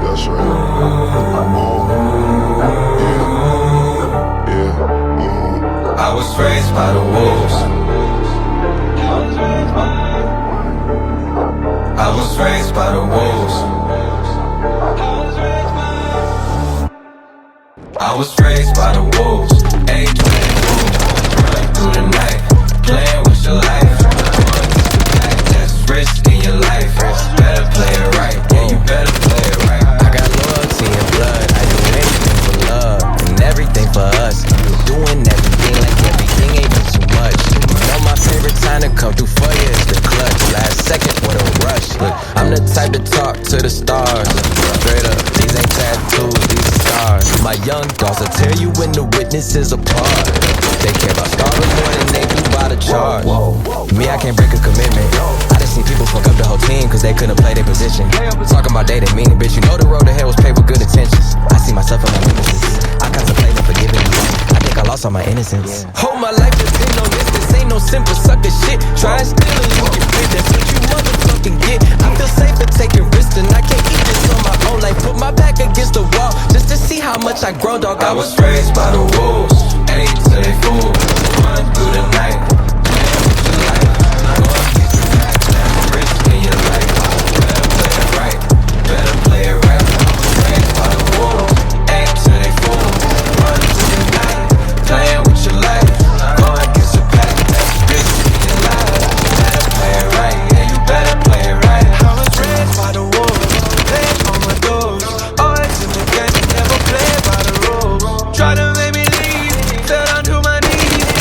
That's right. I was raised by the wolves. I was raised by the wolves. I was raised by the wolves. Age running through the night, playing with your life. That's risk in your life. Better play it right. Yeah, you better play it right. I got loyalty and blood. I do anything for love and everything for us. Doing everything like everything ain't been too much. You know my favorite time to come through for you is the clutch. Last second, what a rush. Look, I'm the type to talk to the stars. Straight up, these ain't tattoos, these are scars. My young dogs will tear you when the witnesses apart. They care about starving more than they do by the charge. Me, I can't break a commitment. I just seen people fuck up the whole team cause they couldn't play their position. Talking about dating me, bitch, you know the road to hell was paved with good intentions. I see myself in my weaknesses. I contemplate on forgiving you. I think I lost all my innocence. Whole my life has been on this. This ain't no simple sucker shit. Try and steal and you get bit. That's what you motherfucking get. I feel safer taking risks and I can't eat this on my own. Like put my back against the wall just to see how much I grow, dog. I was raised by the wolves. Ate till they fool. Run through the night, playing with your life. Go and get your back. That's risk in your life. Better play it right. Better play it right. I was raised by the wolves. Ate till they fool. Run through the night, playing with your life. Go and get your back. That's risk in your life. Better play it right. Yeah, you better play it right. I was raised by the wolves, playing on my doors. Always in the game, never played by the rules. Try to make me leave, fell down to my knees.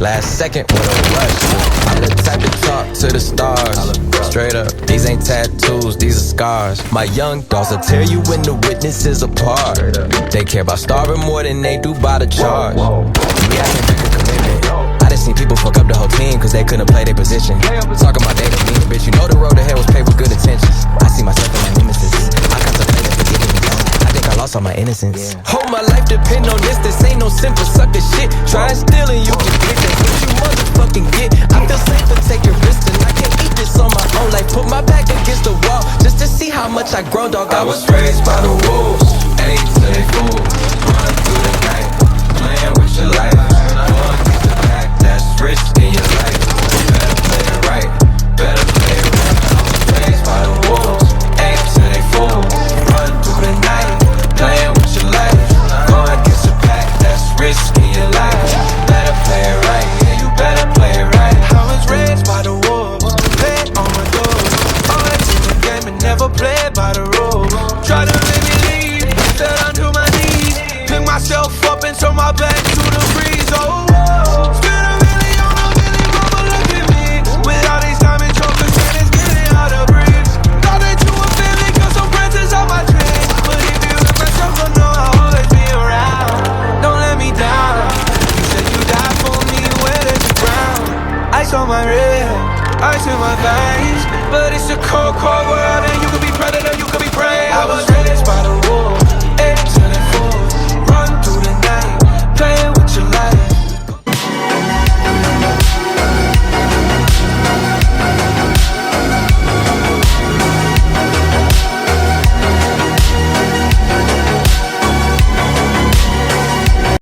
Last second, what a rush. I'm the type to talk to the stars. Straight up, these ain't tattoos, these are scars. My young dogs will tear you when the witnesses apart. They care about starving more than they do by the charge. Me, I can make a commitment. I done seen people fuck up the whole team cause they couldn't play their position. Talking about they don't mean it, bitch. You know the road ahead was paved with good intentions. I see myself in my nemesis. I contemplate and forgetting me. I think I lost all my innocence. Whole my life depend on this. This ain't no simple sucker shit. Try and steal and you can get that. What you motherfucking get? I feel safer taking risks and I can't eat this on my own life. Put my back against the wall just to see how much I grow, dog. I was raised by the wolves, ate till they full. Run through the night, playing with your life. Going get the back, that's risk in your life. Better play it right, better play it right. I was raised by the wolves, ate till they full. Run through the night, playing with your life. Going get your back, that's risk in your life. Better play it right, yeah, you better play it right. I was raised by the wolves, lay on my doors. Always in the game and never played by the rules. Try to make me leave, fell down to my knees. Pick myself up and turn my back to the breeze. Oh, spend a million on a million, mama, look at me. With all these diamond chokers, man, it's getting hard to breathe. Thought that you were family, cause some branches on my tree. But if you look myself, I know I'll always be around. Don't let me down. You said you died for me, where did you drown? Ice on my wrist, ice in my veins, but it's a cold, cold world.